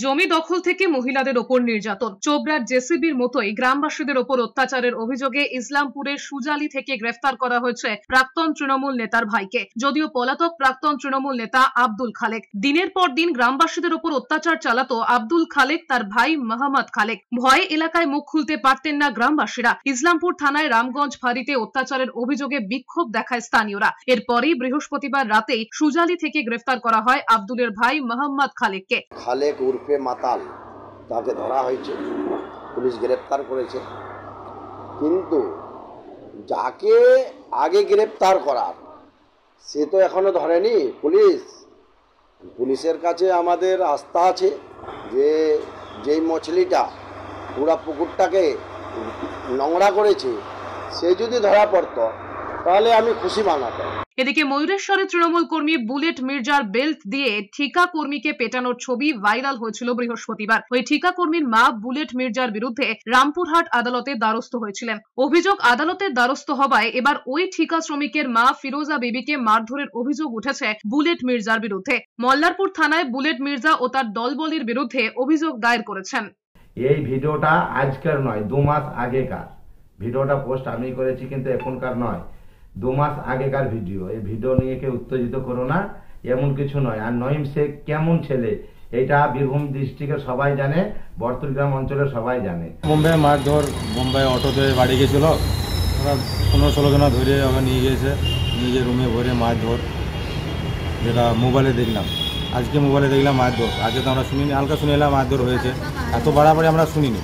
জমি দখল থেকে মহিলাদের ওপর নির্যাতন, চোপড়ার জেসিবির মতোই গ্রামবাসীদের ওপর অত্যাচারের অভিযোগে ইসলামপুরের সুজালি থেকে গ্রেফতার করা হয়েছে প্রাক্তন তৃণমূল নেতার ভাইকে। যদিও পলাতক প্রাক্তন তৃণমূল নেতা আব্দুল খালেক দিনের পর দিন গ্রামবাসীদের ওপর অত্যাচার চালাতো আব্দুল খালেক তার ভাই মোহাম্মদ খালেক। ভয়ে এলাকায় মুখ খুলতে পারতেন না গ্রামবাসীরা। ইসলামপুর থানায় রামগঞ্জ ফাঁড়িতে অত্যাচারের অভিযোগে বিক্ষোভ দেখায় স্থানীয়রা। এরপরই বৃহস্পতিবার রাতেই সুজালি থেকে গ্রেফতার করা হয় আব্দুলের ভাই মোহাম্মদ খালেককে। খালেক উর্ফে মাতাল তাকে ধরা হয়েছে, পুলিশ গ্রেপ্তার করেছে। কিন্তু যাকে আগে গ্রেপ্তার করার সে তো এখনো ধরেনি পুলিশ। পুলিশের কাছে আমাদের আস্থা আছে যে যেই মছলিটা পুরা পুকুরটাকে নোংরা করেছে সে যদি ধরা পড়তো তাহলে আমি খুশি মানাতাম। এদিকে ময়ূরেশ্বরের তৃণমূল কর্মী বুলেট মির্জার বেল্ট দিয়ে ঠিকা কর্মীকে পেটানোর ছবি ভাইরাল হয়েছিল বৃহস্পতিবার। ওই ঠিকা কর্মীর মা বুলেট মির্জার বিরুদ্ধে রামপুরহাট আদালতে দ্বারস্থ হয়েছিলেন। অভিযোগ, আদালতের দ্বারস্থ হওয়ায় এবার ওই ঠিকা শ্রমিকের মা ফিরোজা বিবিকে মারধরের অভিযোগ উঠেছে বুলেট মির্জার বিরুদ্ধে। মল্লারপুর থানায় বুলেট মির্জা ও তার দলবলির বিরুদ্ধে অভিযোগ দায়ের করেছেন। এই ভিডিওটা আজকের নয়, 2 মাস আগেকার ভিডিওটা পোস্ট আমি করেছি, কিন্তু এখনকার নয়, 2 মাস আগেকার ভিডিও। এই ভিডিও নিয়ে কেউ উত্তেজিত করো না, এমন কিছু নয়। আর নঈম শেখ কেমন ছেলে এটা বীরভূম ডিস্ট্রিক্টের সবাই জানে, বর্তুলগ্রাম অঞ্চলের সবাই জানে। বোম্বাই মারধর, বোম্বাই অটোতে বাড়ি গেছিল, ওরা 15-16 জনা ধরে ওকে নিয়ে গিয়েছে, নিজের রুমে ভরে মারধর, যেটা মোবাইলে দেখলাম। আজকে মোবাইলে দেখলাম মারধর, আগে তো আমরা শুনিনি, হালকা শুনে এলাম মারধর হয়েছে, এত বাড়াবাড়ি আমরা শুনিনি।